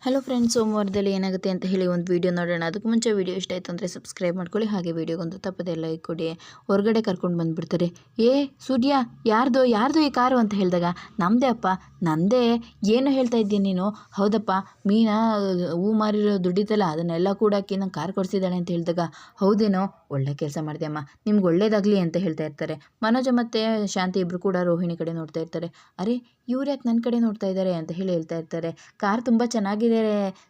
Hello friends, ಸೋಮವಾರದಲ್ಲಿ ಏನಾಗುತ್ತೆ ಅಂತ ಹೇಳಿ ಒಂದು ವಿಡಿಯೋ ನೋಡೋಣ. ಅದಕ್ಕೆ ಮುಂಚೆ ವಿಡಿಯೋ ಇಷ್ಟ ಆಯಿತು ಅಂದರೆ ಸಬ್ಸ್ಕ್ರೈಬ್ ಮಾಡ್ಕೊಳ್ಳಿ. ಹಾಗೆ ವಿಡಿಯೋಗೊಂದು ತಪ್ಪದೆ ಲೈಕ್ ಕೊಡಿ. ಹೊರಗಡೆ ಕರ್ಕೊಂಡು ಬಂದುಬಿಡ್ತಾರೆ. ಸೂರ್ಯ, ಯಾರ್ದು ಈ ಕಾರು ಅಂತ ಹೇಳಿದಾಗ, ನಮ್ಮದೇ ಅಪ್ಪ, ನಂದೇ. ಏನು ಹೇಳ್ತಾ ಇದ್ದೀನಿ ನೀನು? ಹೌದಪ್ಪ, ಮೀನಾ ಹೂ ಮಾರಿರೋ ದುಡ್ಡಿತ್ತಲ್ಲ, ಅದನ್ನೆಲ್ಲ ಕೂಡ ನಂಗೆ ಕಾರ್ ಕೊಡಿಸಿದ್ದಾಳೆ ಅಂತ ಹೇಳಿದಾಗ, ಹೌದೇನೋ, ಒಳ್ಳೆ ಕೆಲಸ ಮಾಡಿದೆ ಅಮ್ಮ, ನಿಮ್ಗೆ ಒಳ್ಳೇದಾಗಲಿ ಅಂತ ಹೇಳ್ತಾ ಇರ್ತಾರೆ. ಮನೋಜ ಮತ್ತು ಶಾಂತಿ ಇಬ್ಬರು ಕೂಡ ರೋಹಿಣಿ ಕಡೆ ನೋಡ್ತಾ ಇರ್ತಾರೆ. ಅರೆ, ಇವ್ರು ಯಾಕೆ ನನ್ನ ಕಡೆ ನೋಡ್ತಾ ಇದ್ದಾರೆ ಅಂತ ಹೇಳಿ ಹೇಳ್ತಾ ಇರ್ತಾರೆ. ಕಾರ್ ತುಂಬ ಚೆನ್ನಾಗಿದೆ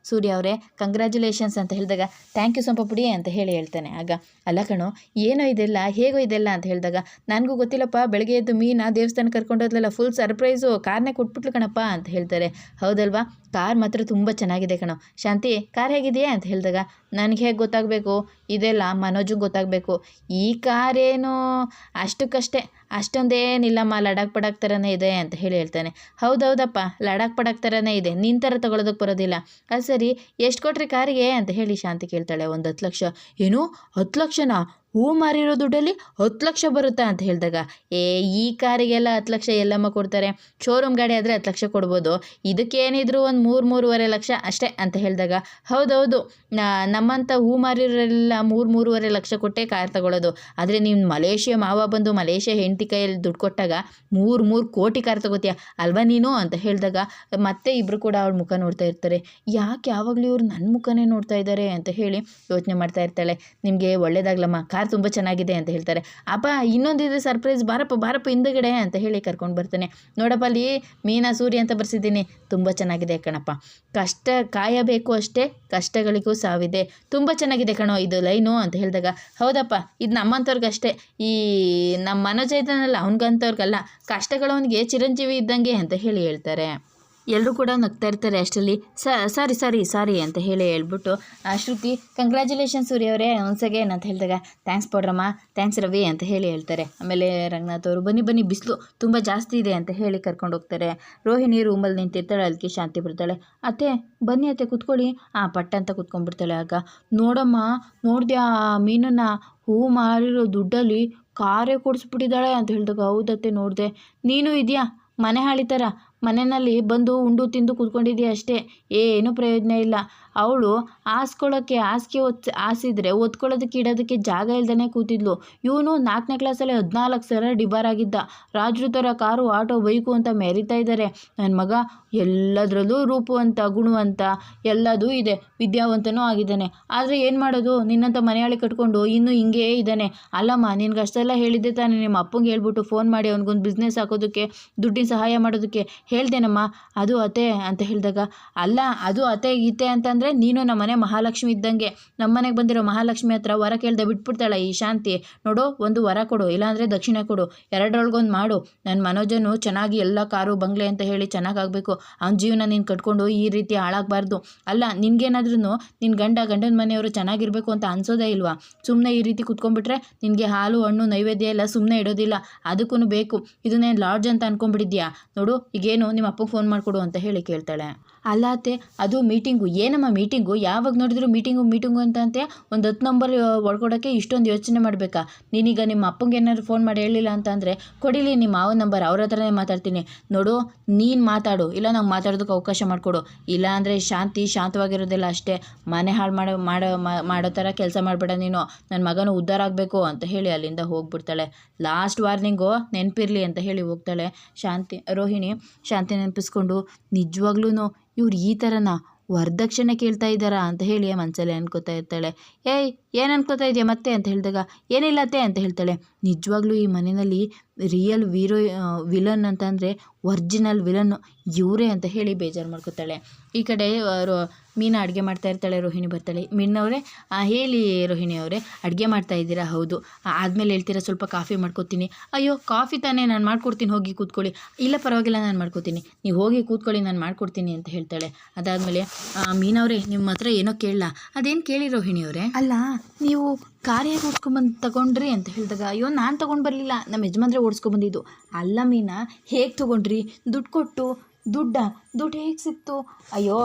ಸೂರ್ಯ ಅವರೇ, ಕಂಗ್ರ್ಯಾಚುಲೇಷನ್ಸ್ ಅಂತ ಹೇಳಿದಾಗ, ಥ್ಯಾಂಕ್ ಯು ಸ್ವಲ್ಪ ಪುಡಿ ಅಂತ ಹೇಳಿ ಹೇಳ್ತಾನೆ. ಆಗ, ಅಲ್ಲ ಕಣೋ, ಏನೋ ಇದೆಲ್ಲ, ಹೇಗೋ ಇದೆಲ್ಲ ಅಂತ ಹೇಳಿದಾಗ, ನನಗೂ ಗೊತ್ತಿಲ್ಲಪ್ಪ, ಬೆಳಗ್ಗೆ ಎದ್ದು ಮೀನಾ ದೇವಸ್ಥಾನ ಕರ್ಕೊಂಡೋದ್ಲಲ್ಲ, ಫುಲ್ ಸರ್ಪ್ರೈಸು, ಕಾರ್ನೇ ಕೊಟ್ಬಿಟ್ಲು ಕಣಪ್ಪ ಅಂತ ಹೇಳ್ತಾರೆ. ಹೌದಲ್ವಾ, ಕಾರ್ ಮಾತ್ರ ತುಂಬ ಚೆನ್ನಾಗಿದೆ ಕಣೋ. ಶಾಂತಿ, ಕಾರ್ ಹೇಗಿದೆಯಾ ಅಂತ ಹೇಳಿದಾಗ, ನನಗೆ ಹೇಗೆ ಗೊತ್ತಾಗಬೇಕು, ಇದೆಲ್ಲ ಮನೋಜಿಗೆ ಗೊತ್ತಾಗಬೇಕು. ಈ ಕಾರೇನು ಅಷ್ಟಕ್ಕಷ್ಟೇ, ಅಷ್ಟೊಂದೇನಿಲ್ಲಮ್ಮ, ಲಡಾಕ್ ಪಡಾಕ್ ಥರನೇ ಇದೆ ಅಂತ ಹೇಳಿ ಹೇಳ್ತಾನೆ. ಹೌದೌದಪ್ಪ, ಲಡಾಕ್ ಪಡಾಕ್ ಥರನೇ ಇದೆ, ನಿನ್ನ ಥರ ತೊಗೊಳೋದಕ್ಕೆ ಬರೋದಿಲ್ಲ. ಅದು ಸರಿ, ಎಷ್ಟು ಕೊಟ್ರಿ ಕಾರಿಗೆ ಅಂತ ಹೇಳಿ ಶಾಂತಿ ಕೇಳ್ತಾಳೆ. ಒಂದು 10 ಲಕ್ಷ. ಏನು, 10 ಲಕ್ಷನಾ? ಹೂ ಮಾರಿರೋ ದುಡ್ಡಲ್ಲಿ 10 ಲಕ್ಷ ಬರುತ್ತಾ ಅಂತ ಹೇಳಿದಾಗ, ಈ ಕಾರಿಗೆಲ್ಲ 10 ಲಕ್ಷ ಎಲ್ಲಮ್ಮ ಕೊಡ್ತಾರೆ? ಶೋರೂಮ್ ಗಾಡಿ ಆದರೆ 10 ಲಕ್ಷ ಕೊಡ್ಬೋದು, ಇದಕ್ಕೇನಿದ್ರು ಒಂದು 3-3.5 ಲಕ್ಷ ಅಷ್ಟೇ ಅಂತ ಹೇಳಿದಾಗ, ಹೌದೌದು, ನಮ್ಮಂಥ ಹೂ ಮಾರಿರೋರೆಲ್ಲ 3-3.5 ಲಕ್ಷ ಕೊಟ್ಟೆ ಕಾರ್ ತಗೊಳ್ಳೋದು. ಆದರೆ ನೀವು ಮಲೇಷ್ಯಾ ಮಾವ ಬಂದು ಮಲೇಷ್ಯಾ ಹೆಂಡತಿ ಕೈಯಲ್ಲಿ ದುಡ್ಡು ಕೊಟ್ಟಾಗ 3 ಕೋಟಿ ಕಾರ್ ತಗೋತೀಯ ಅಲ್ವಾ ನೀನು ಅಂತ ಹೇಳಿದಾಗ, ಮತ್ತೆ ಇಬ್ಬರು ಕೂಡ ಅವ್ಳ ಮುಖ ನೋಡ್ತಾ ಇರ್ತಾರೆ. ಯಾಕೆ ಯಾವಾಗಲೂ ಇವ್ರು ನನ್ನ ಮುಖನೇ ನೋಡ್ತಾ ಇದ್ದಾರೆ ಅಂತ ಹೇಳಿ ಯೋಚನೆ ಮಾಡ್ತಾ ಇರ್ತಾಳೆ. ನಿಮಗೆ ಒಳ್ಳೇದಾಗ್ಲಮ್ಮ, ಕಾರ್ ತುಂಬ ಚೆನ್ನಾಗಿದೆ ಅಂತ ಹೇಳ್ತಾರೆ. ಅಪ್ಪ, ಇನ್ನೊಂದಿದೆ ಸರ್ಪ್ರೈಸ್, ಬಾರಪ್ಪ ಹಿಂದುಗಡೆ ಅಂತ ಹೇಳಿ ಕರ್ಕೊಂಡು ಬರ್ತಾನೆ. ನೋಡಪ್ಪ, ಅಲ್ಲಿ ಮೀನಾ ಸೂರ್ಯ ಅಂತ ಬರ್ಸಿದ್ದೀನಿ, ತುಂಬ ಚೆನ್ನಾಗಿದೆ ಕಣಪ್ಪ. ಕಷ್ಟ ಕಾಯಬೇಕು ಅಷ್ಟೇ, ಕಷ್ಟಗಳಿಗೂ ಸಾವಿದೆ. ತುಂಬ ಚೆನ್ನಾಗಿದೆ ಕಣೋ ಇದು ಲೈನು ಅಂತ ಹೇಳಿದಾಗ, ಹೌದಪ್ಪ, ಇದು ನಮ್ಮಂಥವ್ರಿಗಷ್ಟೇ, ಈ ನಮ್ಮ ಮನೋಜ ಇದ್ದಾನಲ್ಲ ಅವ್ನಿಗಂಥವ್ರಿಗಲ್ಲ, ಕಷ್ಟಗಳು ಅವನಿಗೆ ಚಿರಂಜೀವಿ ಇದ್ದಂಗೆ ಅಂತ ಹೇಳಿ ಹೇಳ್ತಾರೆ. ಎಲ್ಲರೂ ಕೂಡ ನಗ್ತಾ ಇರ್ತಾರೆ. ಅಷ್ಟರಲ್ಲಿ ಸಾರಿ ಅಂತ ಹೇಳಿ ಹೇಳ್ಬಿಟ್ಟು, ಶ್ರುತಿ, ಕಂಗ್ರ್ಯಾಚುಲೇಷನ್ ಸೂರ್ಯ ಅವರೇ ಒನ್ಸ್ ಅಗೇನ್ ಅಂತ ಹೇಳಿದಾಗ, ಥ್ಯಾಂಕ್ಸ್ ಪೌಡ್ರಮ್ಮ, ಥ್ಯಾಂಕ್ಸ್ ರವಿ ಅಂತ ಹೇಳಿ ಹೇಳ್ತಾರೆ. ಆಮೇಲೆ ರಂಗನಾಥ್ ಅವರು, ಬನ್ನಿ ಬಿಸಿಲು ತುಂಬ ಜಾಸ್ತಿ ಇದೆ ಅಂತ ಹೇಳಿ ಕರ್ಕೊಂಡು ಹೋಗ್ತಾರೆ. ರೋಹಿಣಿ ರೂಮಲ್ಲಿ ನಿಂತಿರ್ತಾಳೆ. ಅದಕ್ಕೆ ಶಾಂತಿ ಬರ್ತಾಳೆ. ಅತ್ತೆ, ಬನ್ನಿ ಅತ್ತೆ, ಕೂತ್ಕೊಳ್ಳಿ. ಪಟ್ಟ ಅಂತ ಕೂತ್ಕೊಂಡ್ಬಿಡ್ತಾಳೆ. ಆಗ, ನೋಡಮ್ಮ, ನೋಡ್ದ್ಯಾ ಮೀನನ್ನ ಹೂ ಮಾರಿರೋ ದುಡ್ಡಲ್ಲಿ ಕಾರೇ ಕೊಡಿಸ್ಬಿಟ್ಟಿದ್ದಾಳೆ ಅಂತ ಹೇಳಿದಾಗ, ಹೌದತ್ತೆ ನೋಡಿದೆ. ನೀನು ಇದೆಯಾ ಮನೆ ಹಾಳಿತಾರ, ಮನೆಯಲ್ಲಿ ಬಂದು ಉಂಡು ತಿಂದು ಕೂತ್ಕೊಂಡಿದ್ದೀಯ ಅಷ್ಟೇ, ಏನೂ ಪ್ರಯೋಜನ ಇಲ್ಲ. ಅವಳು ಹಾಸ್ಕೊಳ್ಳೋಕ್ಕೆ ಹಾಸಿಗೆ ಹಾಸಿದ್ರೆ ಒತ್ಕೊಳ್ಳೋದಕ್ಕೆ ಇಡೋದಕ್ಕೆ ಜಾಗ ಇಲ್ದೇ ಕೂತಿದ್ಲು. ಇವನು 4ನೇ ಕ್ಲಾಸಲ್ಲಿ 14,000 ಡಿಬಾರಾಗಿದ್ದ. ರಾಜರು ಥರ ಕಾರು, ಆಟೋ, ಬೈಕು ಅಂತ ಮೆರಿತಾ ಇದ್ದಾರೆ. ನನ್ನ ಮಗ ಎಲ್ಲದರಲ್ಲೂ ರೂಪವಂತ, ಗುಣವಂತ, ಎಲ್ಲದೂ ಇದೆ, ವಿದ್ಯಾವಂತನೂ ಆಗಿದ್ದಾನೆ. ಆದರೆ ಏನು ಮಾಡೋದು, ನಿನ್ನಂಥ ಮನೆಯಾಳಿ ಕಟ್ಕೊಂಡು ಇನ್ನೂ ಹಿಂಗೇ ಇದ್ದಾನೆ. ಅಲ್ಲಮ್ಮ, ನಿನ್ಗೆ ಅಷ್ಟೆಲ್ಲ ಹೇಳಿದ್ದೆ ತಾನೇ ನಿಮ್ಮ ಅಪ್ಪಂಗೆ ಹೇಳ್ಬಿಟ್ಟು ಫೋನ್ ಮಾಡಿ ಅವ್ನಿಗೊಂದು ಬಿಸ್ನೆಸ್ ಹಾಕೋದಕ್ಕೆ, ದುಡ್ಡಿನ ಸಹಾಯ ಮಾಡೋದಕ್ಕೆ ಹೇಳ್ದೇನಮ್ಮ. ಅದು ಅತ್ತೆ ಅಂತ ಹೇಳಿದಾಗ, ಅಲ್ಲ, ಅದು ಅತ್ತೆ ಗೀತೆ ಅಂತಂದರೆ ನೀನು ನಮ್ಮನೆ ಮಹಾಲಕ್ಷ್ಮಿ ಇದ್ದಂಗೆ. ನಮ್ಮನೆಗೆ ಬಂದಿರೋ ಮಹಾಲಕ್ಷ್ಮಿ ಹತ್ರ ವರ ಕೇಳ್ದೆ ಬಿಟ್ಬಿಡ್ತಾಳೆ ಈ ಶಾಂತಿ. ನೋಡು, ಒಂದು ವರ ಕೊಡು, ಇಲ್ಲಾಂದರೆ ದಕ್ಷಿಣ ಕೊಡು, ಎರಡರೊಳಗೊಂದು ಮಾಡು. ನನ್ನ ಮನೋಜನು ಚೆನ್ನಾಗಿ ಎಲ್ಲ ಕಾರು ಬಂಗ್ಲೆ ಅಂತ ಹೇಳಿ ಚೆನ್ನಾಗಾಗಬೇಕು. ಅವ್ನ ಜೀವನ ನೀನು ಕಟ್ಕೊಂಡು ಈ ರೀತಿ ಹಾಳಾಗಬಾರ್ದು. ಅಲ್ಲ, ನಿನ್ಗೇನಾದ್ರೂ ನಿನ್ನ ಗಂಡನ ಮನೆಯವರು ಚೆನ್ನಾಗಿರಬೇಕು ಅಂತ ಅನ್ಸೋದೇ ಇಲ್ವಾ? ಸುಮ್ಮನೆ ಈ ರೀತಿ ಕುತ್ಕೊಂಡ್ಬಿಟ್ರೆ ನಿನಗೆ ಹಾಲು ಹಣ್ಣು ನೈವೇದ್ಯ ಎಲ್ಲ ಸುಮ್ಮನೆ ಇಡೋದಿಲ್ಲ, ಅದಕ್ಕೂ ಬೇಕು. ಇದನ್ನೇ ಲಾಡ್ಜ್ ಅಂತ ಅನ್ಕೊಂಡ್ಬಿಟ್ಟಿದ್ಯಾ? ನೋಡು, ಈಗೇನು ನಿಮ್ಮ ಅಪ್ಪಗೆ ಫೋನ್ ಮಾಡಿಕೊಡು ಅಂತ ಹೇಳಿ ಕೇಳ್ತಾಳೆ. ಅಲ್ಲ ಅತ್ತೆ, ಅದು ಮೀಟಿಂಗು. ಏನಮ್ಮ ಮೀಟಿಂಗು? ಯಾವಾಗ ನೋಡಿದ್ರು ಮೀಟಿಂಗು ಅಂತ ಒಂದು 10 ನಂಬರ್ ಒಡ್ಕೊಡೋಕ್ಕೆ ಇಷ್ಟೊಂದು ಯೋಚನೆ ಮಾಡಬೇಕಾ? ನೀನೀಗ ನಿಮ್ಮ ಅಪ್ಪಂಗೆ ಏನಾದ್ರು ಫೋನ್ ಮಾಡಿ ಹೇಳಿಲ್ಲ ಅಂತಂದರೆ ಕೊಡಿಲಿ ನಿಮ್ಮ ಮಾವನ ನಂಬರ್, ಅವ್ರ ಹತ್ರನೇ ಮಾತಾಡ್ತೀನಿ. ನೋಡು, ನೀನು ಮಾತಾಡು, ಇಲ್ಲ ನಂಗೆ ಮಾತಾಡೋದಕ್ಕೆ ಅವಕಾಶ ಮಾಡಿಕೊಡು. ಇಲ್ಲ ಅಂದರೆ ಶಾಂತವಾಗಿರೋದಿಲ್ಲ ಅಷ್ಟೇ. ಮನೆ ಹಾಳು ಮಾಡೋ ಥರ ಕೆಲಸ ಮಾಡಬೇಡ ನೀನು. ನನ್ನ ಮಗನು ಉದ್ಧಾರ ಆಗಬೇಕು ಅಂತ ಹೇಳಿ ಅಲ್ಲಿಂದ ಹೋಗ್ಬಿಡ್ತಾಳೆ. ಲಾಸ್ಟ್ ವಾರ್ನಿಂಗು ನೆನಪಿರಲಿ ಅಂತ ಹೇಳಿ ಹೋಗ್ತಾಳೆ ರೋಹಿಣಿ. ಶಾಂತಿ ನೆನಪಿಸ್ಕೊಂಡು, ನಿಜವಾಗ್ಲೂ ಇವ್ರು ಈ ಥರನ ವರದಕ್ಷಿಣೆ ಕೇಳ್ತಾ ಇದ್ದಾರಾ ಅಂತ ಹೇಳಿ ಮನಸ್ಸಲ್ಲಿ ಅನ್ಕೋತಾ ಇರ್ತಾಳೆ. ಏನು ಅನ್ಕೋತಾ ಇದೆಯಾ ಮತ್ತೆ ಅಂತ ಹೇಳಿದಾಗ, ಏನಿಲ್ಲ ಅತ್ತೆ ಅಂತ ಹೇಳ್ತಾಳೆ. ನಿಜವಾಗ್ಲೂ ಈ ಮನೆಯಲ್ಲಿ ರಿಯಲ್ ವಿಲನ್ ಅಂತಂದರೆ ಒರ್ಜಿನಲ್ ವಿಲನ್ನು ಇವರೇ ಅಂತ ಹೇಳಿ ಬೇಜಾರು ಮಾಡ್ಕೋತಾಳೆ. ಈ ಕಡೆ ಮೀನಾ ಅಡುಗೆ ಮಾಡ್ತಾ ಇರ್ತಾಳೆ. ರೋಹಿಣಿ ಬರ್ತಾಳೆ. ಮೀನವರೇ, ಹೇಳಿ ರೋಹಿಣಿ ಅವರೇ, ಅಡುಗೆ ಮಾಡ್ತಾ ಇದ್ದೀರಾ? ಹೌದು. ಆದಮೇಲೆ ಹೇಳ್ತೀರಾ ಸ್ವಲ್ಪ ಕಾಫಿ ಮಾಡ್ಕೊತೀನಿ. ಅಯ್ಯೋ, ಕಾಫಿ ತಾನೇ, ನಾನು ಮಾಡ್ಕೊಡ್ತೀನಿ, ಹೋಗಿ ಕೂತ್ಕೊಳ್ಳಿ. ಇಲ್ಲ ಪರವಾಗಿಲ್ಲ, ನಾನು ಮಾಡ್ಕೊತೀನಿ, ನೀವು ಹೋಗಿ ಕೂತ್ಕೊಳ್ಳಿ, ನಾನು ಮಾಡ್ಕೊಡ್ತೀನಿ ಅಂತ ಹೇಳ್ತಾಳೆ. ಅದಾದಮೇಲೆ, ಮೀನವರೇ, ನಿಮ್ಮ ಹತ್ರ ಏನೋ ಕೇಳಲ್ಲ? ಅದೇನು ಕೇಳಿ ರೋಹಿಣಿ ಅವರೇ? ಅಲ್ಲ, ನೀವು ಕಾರ್ ಹೇಗೆ ಓಡಿಸ್ಕೊಂಬಂದು ತಗೊಂಡ್ರಿ ಅಂತ ಹೇಳಿದಾಗ, ಅಯ್ಯೋ, ನಾನು ತೊಗೊಂಡು ಬರಲಿಲ್ಲ, ನಮ್ಮ ಯಜಮಾನ್ರೆ ಓಡಿಸ್ಕೊಂಬಂದಿದ್ದು. ಅಲ್ಲ ಮೀನಾ, ಹೇಗೆ ತೊಗೊಂಡ್ರಿ? ದುಡ್ಡು ಕೊಟ್ಟು ದುಡ್ಡು ಹೇಗೆ ಸಿಕ್ತು? ಅಯ್ಯೋ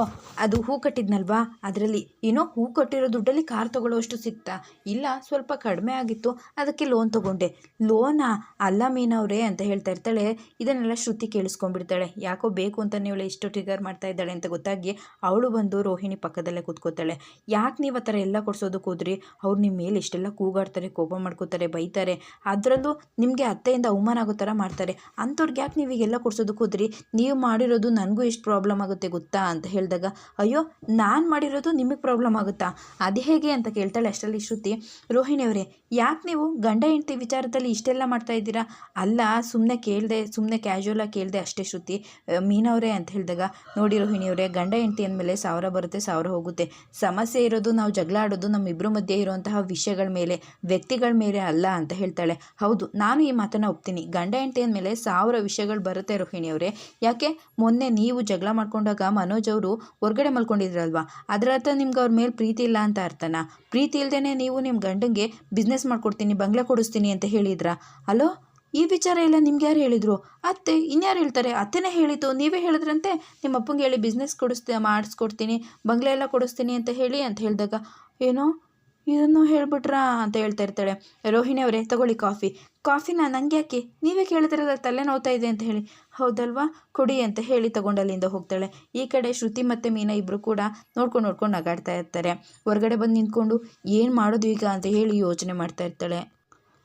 ಅದು ಹೂ ಕಟ್ಟಿದ್ನಲ್ವಾ, ಅದರಲ್ಲಿ ಏನೋ ಹೂ ಕಟ್ಟಿರೋ ದುಡ್ಡಲ್ಲಿ ಕಾರ್ ತೊಗೊಳ್ಳೋಷ್ಟು ಸಿಕ್ತಾ? ಇಲ್ಲ, ಸ್ವಲ್ಪ ಕಡಿಮೆ ಆಗಿತ್ತು, ಅದಕ್ಕೆ ಲೋನ್ ತೊಗೊಂಡೆ. ಲೋನಾ? ಅಲ್ಲ ಮೀನವ್ರೆ ಅಂತ ಹೇಳ್ತಾ ಇರ್ತಾಳೆ. ಇದನ್ನೆಲ್ಲ ಶ್ರುತಿ ಕೇಳಿಸ್ಕೊಂಡ್ಬಿಡ್ತಾಳೆ. ಯಾಕೋ ಬೇಕು ಅಂತ ನೀವು ಇಷ್ಟು ಟ್ರಿಗರ್ ಮಾಡ್ತಾ ಇದ್ದಾಳೆ ಅಂತ ಗೊತ್ತಾಗಿ ಅವಳು ಬಂದು ರೋಹಿಣಿ ಪಕ್ಕದಲ್ಲೇ ಕೂತ್ಕೋತಾಳೆ. ಯಾಕೆ ನೀವು ಆ ಥರ ಎಲ್ಲ ಕೊಡ್ಸೋದಕ್ಕೆ ಹೋದ್ರಿ? ಅವ್ರು ನಿಮ್ಮ ಮೇಲೆ ಇಷ್ಟೆಲ್ಲ ಕೂಗಾಡ್ತಾರೆ, ಕೋಪ ಮಾಡ್ಕೋತಾರೆ, ಬೈತಾರೆ, ಅದರಲ್ಲೂ ನಿಮಗೆ ಅತ್ತೆಯಿಂದ ಅವಮಾನ ಆಗೋ ಥರ ಮಾಡ್ತಾರೆ. ಅಂಥವ್ರಿಗೆ ಯಾಕೆ ನೀವು ಈಗೆಲ್ಲ ಕೊಡ್ಸೋದಕ್ಕೆ ಹೋದ್ರಿ? ನೀವು ಮಾಡಿರೋದು ನನಗೂ ಎಷ್ಟು ಪ್ರಾಬ್ಲಮ್ ಆಗುತ್ತೆ ಗೊತ್ತಾ ಅಂತ ಹೇಳಿದಾಗ, ಅಯ್ಯೋ ನಾನು ಮಾಡಿರೋದು ನಿಮಗೆ ಪ್ರಾಬ್ಲಮ್ ಆಗುತ್ತಾ? ಅದು ಹೇಗೆ ಅಂತ ಕೇಳ್ತಾಳೆ. ಅಷ್ಟರಲ್ಲಿ ಶ್ರುತಿ, ರೋಹಿಣಿಯವರೇ ಯಾಕೆ ನೀವು ಗಂಡ ಹೆಂಡತಿ ವಿಚಾರದಲ್ಲಿ ಇಷ್ಟೆಲ್ಲ ಮಾಡ್ತಾ ಇದ್ದೀರಾ? ಅಲ್ಲ, ಸುಮ್ಮನೆ ಕ್ಯಾಶುವಲಾಗಿ ಕೇಳಿದೆ ಅಷ್ಟೇ ಶ್ರುತಿ. ಮೀನವರೇ ಅಂತ ಹೇಳಿದಾಗ, ನೋಡಿ ರೋಹಿಣಿಯವರೇ, ಗಂಡ ಹೆಂಡತಿ ಅಂದಮೇಲೆ 1000 ಬರುತ್ತೆ 1000 ಹೋಗುತ್ತೆ. ಸಮಸ್ಯೆ ಇರೋದು ನಾವು ಜಗಳ ಆಡೋದು ನಮ್ಮಿಬ್ಬರ ಮಧ್ಯೆ ಇರುವಂತಹ ವಿಷಯಗಳ ಮೇಲೆ, ವ್ಯಕ್ತಿಗಳ ಮೇಲೆ ಅಲ್ಲ ಅಂತ ಹೇಳ್ತಾಳೆ. ಹೌದು, ನಾನು ಈ ಮಾತನ್ನು ಒಪ್ತೀನಿ. ಗಂಡ ಹೆಂಡತಿ ಅಂದಮೇಲೆ 1000 ವಿಷಯಗಳು ಬರುತ್ತೆ ರೋಹಿಣಿಯವರೇ. ಯಾಕೆ ಮೊನ್ನೆ ನೀವು ಜಗಳ ಮಾಡ್ಕೊಂಡಾಗ ಮನೋಜ್ ಅವರು ಹೊರಗಡೆ ಮಲ್ಕೊಂಡಿದ್ರಲ್ವಾ, ಅದರ ಅರ್ಥ ನಿಮ್ಗೆ ಅವ್ರ ಮೇಲೆ ಪ್ರೀತಿ ಇಲ್ಲ ಅಂತ ಅರ್ಥನಾ? ಪ್ರೀತಿ ಇಲ್ಲದೇ ನೀವು ನಿಮ್ಮ ಗಂಡಂಗೆ ಬಿಸ್ನೆಸ್ ಮಾಡ್ಕೊಡ್ತೀನಿ, ಬಂಗ್ಲೆ ಕೊಡಿಸ್ತೀನಿ ಅಂತ ಹೇಳಿದ್ರಾ? ಅಲೋ, ಈ ವಿಚಾರ ಎಲ್ಲ ನಿಮ್ಗೆ ಯಾರು ಹೇಳಿದ್ರು? ಅತ್ತೆ, ಇನ್ಯಾರು ಹೇಳ್ತಾರೆ? ಅತ್ತೆನೇ ಹೇಳಿತು, ನೀವೇ ಹೇಳಿದ್ರಂತೆ ನಿಮ್ಮ ಅಪ್ಪಂಗೆ ಹೇಳಿ ಬಿಸ್ನೆಸ್ ಮಾಡಿಸ್ಕೊಡ್ತೀನಿ, ಬಂಗ್ಲೆ ಎಲ್ಲ ಕೊಡಿಸ್ತೀನಿ ಅಂತ ಹೇಳಿ ಅಂತ ಹೇಳಿದಾಗ, ಏನೋ ಇದನ್ನು ಹೇಳ್ಬಿಟ್ರಾ ಅಂತ ಹೇಳ್ತಾ ಇರ್ತಾಳೆ. ರೋಹಿಣಿ ಅವರೇ ತಗೊಳ್ಳಿ ಕಾಫಿನ ನಂಗೆ ಯಾಕೆ? ನೀವೇ ಕೇಳಿದ್ರಲ್ಲ ತಲೆ ನೋವ್ತಾ ಇದೆ ಅಂತ ಹೇಳಿ. ಹೌದಲ್ವಾ, ಕೊಡಿ ಅಂತ ಹೇಳಿ ತಗೊಂಡಲ್ಲಿಂದ ಹೋಗ್ತಾಳೆ. ಈ ಕಡೆ ಶ್ರುತಿ ಮತ್ತು ಮೀನಾ ಇಬ್ಬರು ಕೂಡ ನೋಡ್ಕೊಂಡು ನಗಾಡ್ತಾ ಇರ್ತಾರೆ. ಹೊರಗಡೆ ಬಂದು ನಿಂತ್ಕೊಂಡು ಏನು ಮಾಡೋದು ಈಗ ಅಂತ ಹೇಳಿ ಯೋಚನೆ ಮಾಡ್ತಾ ಇರ್ತಾಳೆ.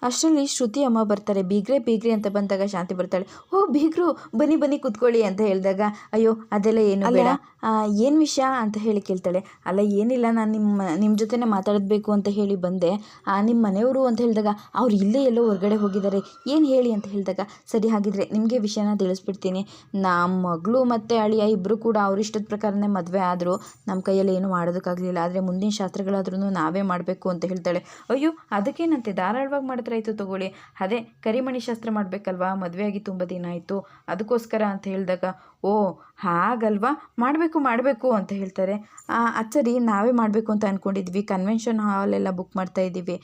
ಅಷ್ಟರಲ್ಲಿ ಶ್ರುತಿ ಅಮ್ಮ ಬರ್ತಾರೆ. ಬೀಗ್ರೆ ಅಂತ ಬಂದಾಗ ಶಾಂತಿ ಬರ್ತಾಳೆ. ಓ ಬೀಗ್ರು, ಬನ್ನಿ ಕೂತ್ಕೊಳ್ಳಿ ಅಂತ ಹೇಳಿದಾಗ, ಅಯ್ಯೋ ಅದೆಲ್ಲ ಏನು ಬೇಡ, ಏನು ವಿಷಯ ಅಂತ ಹೇಳಿ ಕೇಳ್ತಾಳೆ. ಅಲ್ಲ ಏನಿಲ್ಲ, ನಾನು ನಿಮ್ಮ ಜೊತೆನೇ ಮಾತಾಡಬೇಕು ಅಂತ ಹೇಳಿ ಬಂದೆ. ನಿಮ್ಮ ಮನೆಯವರು ಅಂತ ಹೇಳಿದಾಗ, ಅವ್ರು ಇಲ್ಲೇ ಎಲ್ಲೋ ಹೊರಗಡೆ ಹೋಗಿದ್ದಾರೆ, ಏನು ಹೇಳಿ ಅಂತ ಹೇಳಿದಾಗ, ಸರಿ ಹಾಗಿದ್ರೆ ನಿಮಗೆ ವಿಷಯನ ತಿಳಿಸ್ಬಿಡ್ತೀನಿ. ನಮ್ಮ ಮಗಳು ಮತ್ತು ಅಳಿಯ ಇಬ್ಬರು ಕೂಡ ಅವ್ರಿಷ್ಟದ ಪ್ರಕಾರನೇ ಮದುವೆ ಆದರು. ನಮ್ಮ ಕೈಯಲ್ಲಿ ಏನು ಮಾಡೋದಕ್ಕಾಗಲಿಲ್ಲ, ಆದರೆ ಮುಂದಿನ ಶಾಸ್ತ್ರಗಳಾದ್ರೂ ನಾವೇ ಮಾಡಬೇಕು ಅಂತ ಹೇಳ್ತಾಳೆ. ಅಯ್ಯೋ ಅದಕ್ಕೇನಂತೆ, ಧಾರಾಳವಾಗಿ ಮಾಡಿದ್ರೆ ಆಯಿತು ತಗೊಳ್ಳಿ, ಅದೇ ಕರಿಮಣಿ ಶಾಸ್ತ್ರ ಮಾಡಬೇಕಲ್ವಾ, ಮದುವೆಯಾಗಿ ತುಂಬ ದಿನ ಆಯಿತು, ಅದಕ್ಕೋಸ್ಕರ ಅಂತ ಹೇಳಿದಾಗ, ಓ ಹಾಗಲ್ವಾ, ಮಾಡಬೇಕು ಅಂತ ಹೇಳ್ತಾರೆ. ಸರಿ, ನಾವೇ ಮಾಡಬೇಕು ಅಂತ ಅಂದ್ಕೊಂಡಿದ್ವಿ, ಕನ್ವೆನ್ಷನ್ ಹಾಲೆಲ್ಲ ಬುಕ್ ಮಾಡ್ತಾ ಇದ್ದೀವಿ,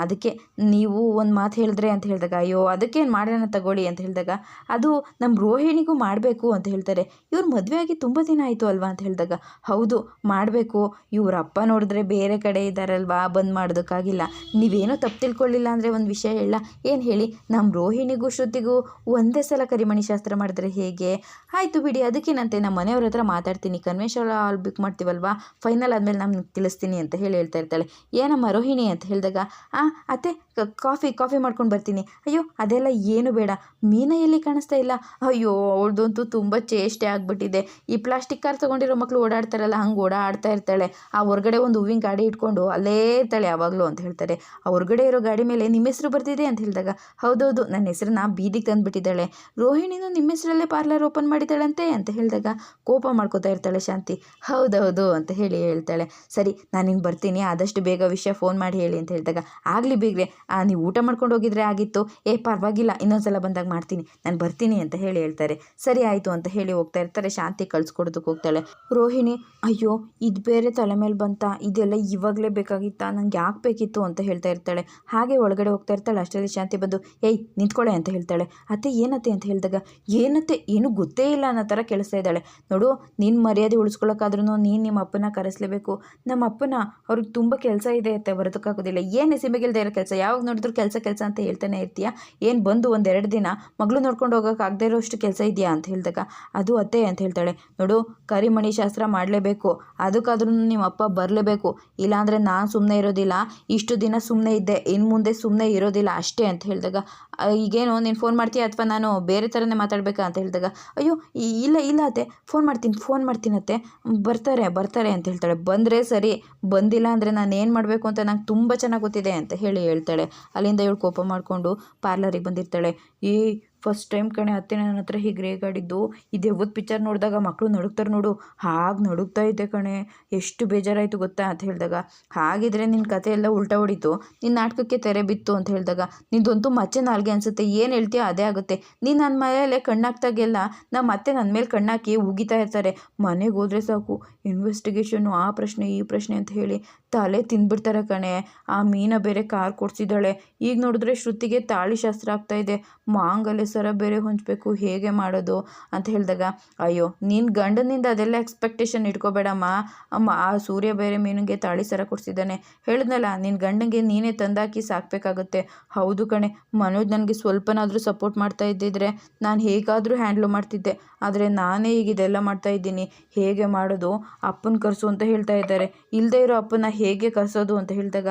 ಅದಕ್ಕೆ ನೀವು ಒಂದು ಮಾತು ಹೇಳಿದ್ರೆ ಅಂತ ಹೇಳಿದಾಗ, ಅಯ್ಯೋ ಅದಕ್ಕೇನು ಮಾಡೋಣ ತಗೊಳ್ಳಿ ಅಂತ ಹೇಳಿದಾಗ, ಅದು ನಮ್ಮ ರೋಹಿಣಿಗೂ ಮಾಡಬೇಕು ಅಂತ ಹೇಳ್ತಾರೆ. ಇವ್ರು ಮದುವೆ ಆಗಿ ತುಂಬ ದಿನ ಆಯಿತು ಅಲ್ವಾ ಅಂತ ಹೇಳಿದಾಗ, ಹೌದು ಮಾಡಬೇಕು, ಇವ್ರ ಅಪ್ಪ ನೋಡಿದ್ರೆ ಬೇರೆ ಕಡೆ ಇದ್ದಾರಲ್ವಾ, ಬಂದ್ ಮಾಡೋದಕ್ಕಾಗಿಲ್ಲ. ನೀವೇನೋ ತಪ್ಪು ತಿಳ್ಕೊಳ್ಳಿಲ್ಲ ಅಂದರೆ ಒಂದು ವಿಷಯ ಹೇಳ, ಏನು ಹೇಳಿ, ನಮ್ಮ ರೋಹಿಣಿಗೂ ಶ್ರುತಿಗೂ ಒಂದೇ ಸಲ ಕರಿಮಣಿ ಶಾಸ್ತ್ರ ಮಾಡಿದ್ರೆ ಹೇಗೆ? ಆಯಿತು ಬಿಡಿ, ಅದಕ್ಕೇನಂತೆ, ನಮ್ಮ ಮನೆಯವ್ರ ಹತ್ರ ಮಾತಾಡ್ತೀನಿ, ಕನ್ವೆನ್ಷನ್ ಹಾಲ್ ಬುಕ್ ಮಾಡ್ತೀವಲ್ವಾ, ಫೈನಲ್ ಆದಮೇಲೆ ನಾನು ತಿಳಿಸ್ತೀನಿ ಅಂತ ಹೇಳ್ತಾ ಇರ್ತಾಳೆ. ಏನಮ್ಮ ರೋಹಿಣಿ ಅಂತ ಹೇಳಿದಾಗ, ಅತ್ತೆ ಕಾಫಿ ಮಾಡ್ಕೊಂಡು ಬರ್ತೀನಿ. ಅಯ್ಯೋ ಅದೆಲ್ಲ ಏನು ಬೇಡ, ಮೀನಾ ಎಲ್ಲಿ ಕಾಣಿಸ್ತಾ ಇಲ್ಲ? ಅಯ್ಯೋ ಅವಳದಂತೂ ತುಂಬ ಚೇಷ್ಟೆ ಆಗಿಬಿಟ್ಟಿದೆ. ಈ ಪ್ಲಾಸ್ಟಿಕ್ ಕಾರ್ ತೊಗೊಂಡಿರೋ ಮಕ್ಕಳು ಓಡಾಡ್ತಾರಲ್ಲ, ಹಂಗೆ ಓಡಾಡ್ತಾ ಇರ್ತಾಳೆ. ಆ ಹೊರಗಡೆ ಒಂದು ಹೂವಿನ ಗಾಡಿ ಇಟ್ಕೊಂಡು ಅಲ್ಲೇ ಇರ್ತಾಳೆ ಯಾವಾಗಲೂ ಅಂತ ಹೇಳ್ತಾರೆ. ಆ ಹೊರಗಡೆ ಇರೋ ಗಾಡಿ ಮೇಲೆ ನಿಮ್ಮ ಹೆಸರು ಬರ್ತಿದೆ ಅಂತ ಹೇಳಿದಾಗ, ಹೌದೌದು, ನನ್ನ ಹೆಸರನ್ನ ಬೀದಿಗೆ ತಂದುಬಿಟ್ಟಿದ್ದಾಳೆ. ರೋಹಿಣಿನೂ ನಿಮ್ಮ ಹೆಸರಲ್ಲೇ ಪಾರ್ಲರ್ ಓಪನ್ ಮಾಡಿದ್ದಾಳಂತೆ ಅಂತ ಹೇಳಿದಾಗ ಕೋಪ ಮಾಡ್ಕೋತಾ ಇರ್ತಾಳೆ ಶಾಂತಿ. ಹೌದೌದು ಅಂತ ಹೇಳ್ತಾಳೆ. ಸರಿ ನಾನು ಹಿಂಗೆ ಬರ್ತೀನಿ, ಆದಷ್ಟು ಬೇಗ ವಿಷಯ ಫೋನ್ ಮಾಡಿ ಹೇಳಿ ಅಂತ ಹೇಳಿದಾಗ, ಆಗಲಿ ಬೇಗ್ರೆ, ನೀವು ಊಟ ಮಾಡ್ಕೊಂಡು ಹೋಗಿದ್ರೆ ಆಗಿತ್ತು, ಪರವಾಗಿಲ್ಲ ಇನ್ನೊಂದ್ಸಲ ಬಂದಾಗ ಮಾಡ್ತೀನಿ, ನಾನು ಬರ್ತೀನಿ ಅಂತ ಹೇಳ್ತಾರೆ. ಸರಿ ಆಯಿತು ಅಂತ ಹೇಳಿ ಹೋಗ್ತಾ ಇರ್ತಾರೆ. ಶಾಂತಿ ಕಳಿಸ್ಕೊಡೋದಕ್ಕೆ ಹೋಗ್ತಾಳೆ. ರೋಹಿಣಿ, ಅಯ್ಯೋ ಇದು ಬೇರೆ ತಲೆ ಮೇಲೆ ಬಂತ, ಇದೆಲ್ಲ ಇವಾಗಲೇ ಬೇಕಾಗಿತ್ತಾ, ನಂಗೆ ಯಾಕೆ ಬೇಕಿತ್ತು ಅಂತ ಹೇಳ್ತಾ ಇರ್ತಾಳೆ. ಹಾಗೆ ಒಳಗಡೆ ಹೋಗ್ತಾ ಇರ್ತಾಳೆ. ಅಷ್ಟರಲ್ಲಿ ಶಾಂತಿ ಬಂದು, ನಿಂತ್ಕೊಳ್ಳೆ ಅಂತ ಹೇಳ್ತಾಳೆ. ಅತ್ತೆ ಏನತ್ತೆ ಅಂತ ಹೇಳಿದಾಗ, ಏನತ್ತೆ ಏನು ಗೊತ್ತೇ ಇಲ್ಲ ಅನ್ನೋ ಥರ ಕೇಳಿಸ್ತಾ ಇದ್ದಾಳೆ. ನೋಡು, ನಿನ್ನ ಮರ್ಯಾದೆ ಉಳಿಸ್ಕೊಳ್ಳೋಕ್ಕಾದ್ರೂ ನೀನು ನಿಮ್ಮ ಅಪ್ಪನ ಕರೆಸಲೇಬೇಕು. ನಮ್ಮ ಅಪ್ಪನ ಅವ್ರಿಗೆ ತುಂಬ ಕೆಲಸ ಇದೆ ಅಂತ ಬರೋದಕ್ಕಾಗೋದಿಲ್ಲ. ಏನು ಸಿಮೆಗಿಲ್ದೇ ಇರೋ ಕೆಲಸ, ಯಾವಾಗ ನೋಡಿದ್ರು ಕೆಲಸ ಅಂತ ಹೇಳ್ತಾನೆ ಇರ್ತೀಯ? ಏನು ಬಂದು 1-2 ದಿನ ಮಗಳು ನೋಡ್ಕೊಂಡು ಹೋಗೋಕ್ಕಾಗದೇ ಇರೋಷ್ಟು ಕೆಲಸ ಇದೆಯಾ ಅಂತ ಹೇಳಿದಾಗ, ಅದು ಅತ್ತೆ ಅಂತ ಹೇಳ್ತಾಳೆ. ನೋಡು, ಕರಿಮಣಿ ಶಾಸ್ತ್ರ ಮಾಡಲೇಬೇಕು, ಅದಕ್ಕಾದ್ರೂ ನಿಮ್ಮ ಅಪ್ಪ ಬರಲೇಬೇಕು, ಇಲ್ಲಾಂದರೆ ನಾನು ಸುಮ್ಮನೆ ಇರೋದಿಲ್ಲ. ಇಷ್ಟು ದಿನ ಸುಮ್ಮನೆ ಇದ್ದೆ, ಇನ್ನು ಮುಂದೆ ಸುಮ್ಮನೆ ಇರೋದಿಲ್ಲ ಅಷ್ಟೇ ಅಂತ ಹೇಳಿದಾಗ, ಈಗೇನು ನೀನು ಫೋನ್ ಮಾಡ್ತೀಯ ಅಥವಾ ನಾನು ಬೇರೆ ಥರನೇ ಮಾತಾಡಬೇಕಾ ಅಂತ ಹೇಳಿದಾಗ, ಅಯ್ಯೋ ಇಲ್ಲ ಅತ್ತೆ, ಫೋನ್ ಮಾಡ್ತೀನಿ ಅತ್ತೆ, ಬರ್ತಾರೆ ಅಂತ ಹೇಳ್ತಾಳೆ. ಬಂದರೆ ಸರಿ, ಬಂದಿಲ್ಲ ಅಂದರೆ ನಾನು ಏನು ಮಾಡಬೇಕು ಅಂತ ನಂಗೆ ತುಂಬ ಚೆನ್ನಾಗಿ ಗೊತ್ತಿದೆ ಅಂತ ಹೇಳ್ತಾಳೆ. ಅಲ್ಲಿಂದ ಇವಳು ಕೋಪ ಮಾಡಿಕೊಂಡು ಪಾರ್ಲರಿಗೆ ಬಂದಿರ್ತಾಳೆ. ಫಸ್ಟ್ ಟೈಮ್ ಕಣೆ ಅತ್ತೆ ನನ್ನ ಹತ್ರ ಹೀಗೆ ರೇಗಾಡಿದ್ದು. ಈ ದೆವ್ವದ ಪಿಕ್ಚರ್ ನೋಡಿದಾಗ ಮಕ್ಕಳು ನಡುಗ್ತಾರೆ ನೋಡು, ಹಾಗೆ ನಡುಗ್ತಾ ಇದ್ದೆ ಕಣೆ, ಎಷ್ಟು ಬೇಜಾರಾಯಿತು ಗೊತ್ತಾ ಅಂತ ಹೇಳಿದಾಗ, ಹಾಗಿದ್ರೆ ನಿನ್ನ ಕತೆ ಎಲ್ಲ ಉಲ್ಟಾ ಹೊಡಿತು, ನಿನ್ನ ನಾಟಕಕ್ಕೆ ತೆರೆ ಬಿತ್ತು ಅಂತ ಹೇಳಿದಾಗ, ನಿಂದಂತೂ ಮಚ್ಚೆ ನಾಲ್ಗೆ ಅನಿಸುತ್ತೆ, ಏನು ಹೇಳ್ತೀಯೋ ಅದೇ ಆಗುತ್ತೆ. ನೀನು ನನ್ನ ಮೇಲೆ ಕಣ್ಣಾಕ್ದಾಗೆಲ್ಲ ನಮ್ಮ ಅತ್ತೆ ನನ್ನ ಮೇಲೆ ಕಣ್ಣಾಕಿ ಉಗಿತಾ ಇರ್ತಾರೆ. ಮನೆಗೆ ಹೋದರೆ ಸಾಕು, ಇನ್ವೆಸ್ಟಿಗೇಷನ್ನು, ಆ ಪ್ರಶ್ನೆ ಈ ಪ್ರಶ್ನೆ ಅಂತ ಹೇಳಿ ತಲೆ ತಿಂದ್ಬಿಡ್ತಾರೆ ಕಣೆ. ಆ ಮೀನಾ ಬೇರೆ ಕಾರ್ ಕೊಡ್ಸಿದ್ದಾಳೆ. ಈಗ ನೋಡಿದ್ರೆ ಶ್ರುತಿಗೆ ತಾಳಿ ಶಾಸ್ತ್ರ ಆಗ್ತಾಯಿದೆ, ಮಾಂಗಲ್ಯ ಸರ ಬೇರೆ ಹೊಂಚಬೇಕು, ಹೇಗೆ ಮಾಡೋದು ಅಂತ ಹೇಳಿದಾಗ, ಅಯ್ಯೋ ನಿನ್ನ ಗಂಡನಿಂದ ಅದೆಲ್ಲ ಎಕ್ಸ್ಪೆಕ್ಟೇಷನ್ ಇಟ್ಕೋಬೇಡಮ್ಮ. ಆ ಸೂರ್ಯ ಬೇರೆ ಮೀನಿಗೆ ತಾಳಿ ಸರ ಕೊಡಿಸಿದ್ದಾನೆ, ಹೇಳಿದ್ನಲ್ಲ ನಿನ್ನ ಗಂಡನಿಗೆ ನೀನೇ ತಂದಾಕಿ ಸಾಕಬೇಕಾಗುತ್ತೆ. ಹೌದು ಕಣೆ, ಮನೋಜ್ ನನಗೆ ಸ್ವಲ್ಪನಾದರೂ ಸಪೋರ್ಟ್ ಮಾಡ್ತಾ ಇದ್ದಿದ್ರೆ ನಾನು ಹೇಗಾದರೂ ಹ್ಯಾಂಡ್ಲ್ ಮಾಡ್ತಿದ್ದೆ, ಆದರೆ ನಾನೇ ಈಗ ಇದೆಲ್ಲ ಮಾಡ್ತಾ ಇದ್ದೀನಿ, ಹೇಗೆ ಮಾಡೋದು? ಅಪ್ಪನ ಕರೆಸು ಅಂತ ಹೇಳ್ತಾ ಇದ್ದಾರೆ, ಇಲ್ಲದೇ ಇರೋ ಅಪ್ಪನ ಹೇಗೆ ಕರೆಸೋದು ಅಂತ ಹೇಳಿದಾಗ,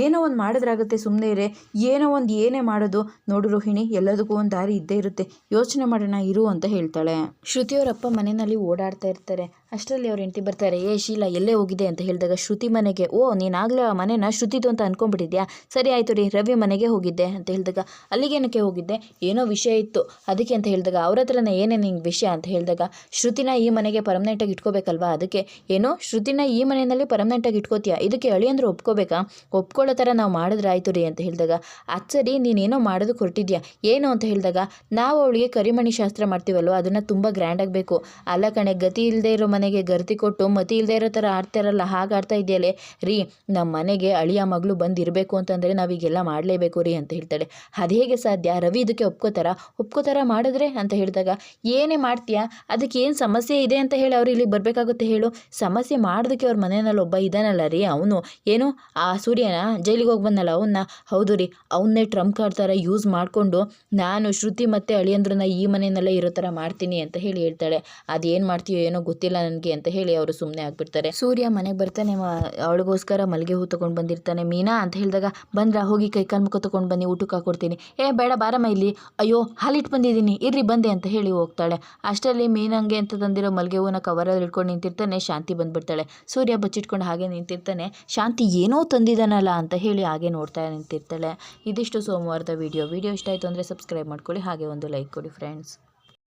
ಏನೋ ಒಂದು ಮಾಡಿದ್ರಾಗುತ್ತೆ, ಸುಮ್ಮನೆ ಇರೇ, ಏನೋ ಒಂದು ಏನೇ ಮಾಡೋದು. ನೋಡು ರೋಹಿಣಿ, ಎಲ್ಲದಕ್ಕೂ ಒಂದು ದಾರಿ ಇದ್ದೇ ಇರುತ್ತೆ, ಯೋಚನೆ ಮಾಡೋಣ ಇರು ಅಂತ ಹೇಳ್ತಾಳೆ. ಶ್ರುತಿಯವರಪ್ಪ ಮನೆಯಲ್ಲಿ ಓಡಾಡ್ತಾ ಇರ್ತಾರೆ. ಅಷ್ಟರಲ್ಲಿ ಅವ್ರ ಹೆಂಡತಿ ಬರ್ತಾರೆ. ಏ ಶೀಲಾ, ಎಲ್ಲೇ ಹೋಗಿದೆ ಅಂತ ಹೇಳಿದಾಗ, ಶ್ರುತಿ ಮನೆಗೆ. ಓ, ನೀನಾಗಲೇ ಆ ಮನೆನ ಶ್ರುತಿದು ಅಂತ ಅಂದ್ಕೊಂಡ್ಬಿಟ್ಟಿದ್ಯಾ? ಸರಿ ಆಯಿತು ರೀ, ರವಿ ಮನೆಗೆ ಹೋಗಿದ್ದೆ ಅಂತ ಹೇಳಿದಾಗ, ಅಲ್ಲಿಗೇನಕ್ಕೆ ಹೋಗಿದ್ದೆ? ಏನೋ ವಿಷಯ ಇತ್ತು ಅದಕ್ಕೆ ಅಂತ ಹೇಳಿದಾಗ, ಅವ್ರ ಹತ್ರನೇ ಏನೇ ನಿಂಗೆ ವಿಷಯ ಅಂತ ಹೇಳಿದಾಗ, ಶ್ರುತಿನ ಈ ಮನೆಗೆ ಪರ್ಮನೆಂಟಾಗಿ ಇಟ್ಕೋಬೇಕಲ್ವಾ, ಅದಕ್ಕೆ. ಏನೋ ಶ್ರುತಿನ ಈ ಮನೆಯಲ್ಲಿ ಪರ್ಮನೆಂಟಾಗಿ ಇಟ್ಕೋತೀಯಾ? ಇದಕ್ಕೆ ಅಳಿಯಂದ್ರು ಒಪ್ಕೋಬೇಕಾ? ಒಪ್ಕೊಳ್ಳೋ ಥರ ನಾವು ಮಾಡಿದ್ರೆ ಆಯಿತು ರೀ ಅಂತ ಹೇಳಿದಾಗ, ಸರಿ ನೀನೇನೋ ಮಾಡೋದಕ್ಕೆ ಹೊರಟಿದ್ಯಾ, ಏನು ಅಂತ ಹೇಳಿದಾಗ, ನಾವು ಅವಳಿಗೆ ಕರಿಮಣಿ ಶಾಸ್ತ್ರ ಮಾಡ್ತೀವಲ್ವ, ಅದನ್ನು ತುಂಬ ಗ್ರ್ಯಾಂಡಾಗಿ ಬೇಕು. ಅಲ್ಲ ಕಣೆ, ಗತಿ ಇಲ್ಲದೆ ಇರೋ ಮನೆಗೆ ಗರ್ತಿ ಕೊಟ್ಟು ಮತಿ ಇಲ್ಲದೆ ಇರೋ ಥರ ಆಡ್ತಾರಲ್ಲ, ಹಾಗೆ ಆಡ್ತಾ ಇದೆಯಲ್ಲೇ ರೀ. ನಮ್ಮ ಮನೆಗೆ ಅಳಿಯ ಮಗಳು ಬಂದಿರಬೇಕು ಅಂತಂದರೆ ನಾವೀಗೆಲ್ಲ ಮಾಡಲೇಬೇಕು ರೀ ಅಂತ ಹೇಳ್ತಾಳೆ. ಅದು ಹೇಗೆ ಸಾಧ್ಯ? ರವಿ ಇದಕ್ಕೆ ಒಪ್ಕೋತಾರ ಮಾಡಿದ್ರೆ ಅಂತ ಹೇಳಿದಾಗ, ಏನೇ ಮಾಡ್ತೀಯಾ? ಅದಕ್ಕೆ ಏನು ಸಮಸ್ಯೆ ಇದೆ ಅಂತ ಹೇಳಿ ಅವ್ರು ಇಲ್ಲಿಗೆ ಬರಬೇಕಾಗುತ್ತೆ ಹೇಳು. ಸಮಸ್ಯೆ ಮಾಡೋದಕ್ಕೆ ಅವ್ರ ಮನೆಯಲ್ಲಿ ಒಬ್ಬ ಇದ್ದಾನಲ್ಲ ರೀ, ಅವನು ಏನು ಆ ಸೂರ್ಯನ ಜೈಲಿಗೆ ಹೋಗಿ ಬಂದಲ್ಲ ಅವನ್ನ. ಹೌದು ರೀ, ಅವನ್ನೇ ಟ್ರಂಪ್ ಕಾರ್ಡ್ ಥರ ಯೂಸ್ ಮಾಡಿಕೊಂಡು ನಾನು ಶ್ರುತಿ ಮತ್ತು ಅಳಿಯಂದ್ರನ್ನ ಈ ಮನೆಯಲ್ಲೇ ಇರೋ ಥರ ಮಾಡ್ತೀನಿ ಅಂತ ಹೇಳಿ ಹೇಳ್ತಾಳೆ. ಅದೇನು ಮಾಡ್ತೀಯೋ ಏನೋ ಗೊತ್ತಿಲ್ಲ ನನಗೆ ಅಂತ ಹೇಳಿ ಅವರು ಸುಮ್ಮನೆ ಆಗಿಬಿಡ್ತಾರೆ. ಸೂರ್ಯ ಮನೆಗೆ ಬರ್ತಾನೆ, ಅವಳಿಗೋಸ್ಕರ ಮಲ್ಲಿಗೆ ಹೂ ತೊಗೊಂಡು ಬಂದಿರ್ತಾನೆ. ಮೀನಾ ಅಂತ ಹೇಳಿದಾಗ, ಬಂದ್ರಾ, ಹೋಗಿ ಕೈಕಾಲು ಮುಖ ತೊಗೊಂಡು ಬನ್ನಿ, ಊಟಕ್ಕೆ ಹಾಕೊಡ್ತೀನಿ. ಏ ಬೇಡ ಬಾರಮ್ಮ ಇಲ್ಲಿ, ಅಯ್ಯೋ ಹಾಲಿಟ್ಟು ಬಂದಿದ್ದೀನಿ ಇರ್ರಿ ಬಂದೆ ಅಂತ ಹೇಳಿ ಹೋಗ್ತಾಳೆ. ಅಷ್ಟರಲ್ಲಿ ಮೀನಂಗೆ ಅಂತ ತಂದಿರೋ ಮಲ್ಲಿಗೆ ಹೂವನ್ನ ಕವರಲ್ಲಿ ಇಟ್ಕೊಂಡು ನಿಂತಿರ್ತಾನೆ. ಶಾಂತಿ ಬಂದುಬಿಡ್ತಾಳೆ. ಸೂರ್ಯ ಬಚ್ಚಿಟ್ಕೊಂಡು ಹಾಗೆ ನಿಂತಿರ್ತಾನೆ. ಶಾಂತಿ ಏನೋ ತಂದಿದ್ದಾನಲ್ಲ ಅಂತ ಹೇಳಿ ಹಾಗೆ ನೋಡ್ತಾ ನಿಂತಿರ್ತಾಳೆ. ಇದಿಷ್ಟು ಸೋಮವಾರದ ವಿಡಿಯೋ ಇಷ್ಟ ಆಯಿತು ಅಂದರೆ ಸಬ್ಸ್ಕ್ರೈಬ್ ಮಾಡ್ಕೊಳ್ಳಿ, ಹಾಗೆ ಒಂದು ಲೈಕ್ ಕೊಡಿ ಫ್ರೆಂಡ್ಸ್.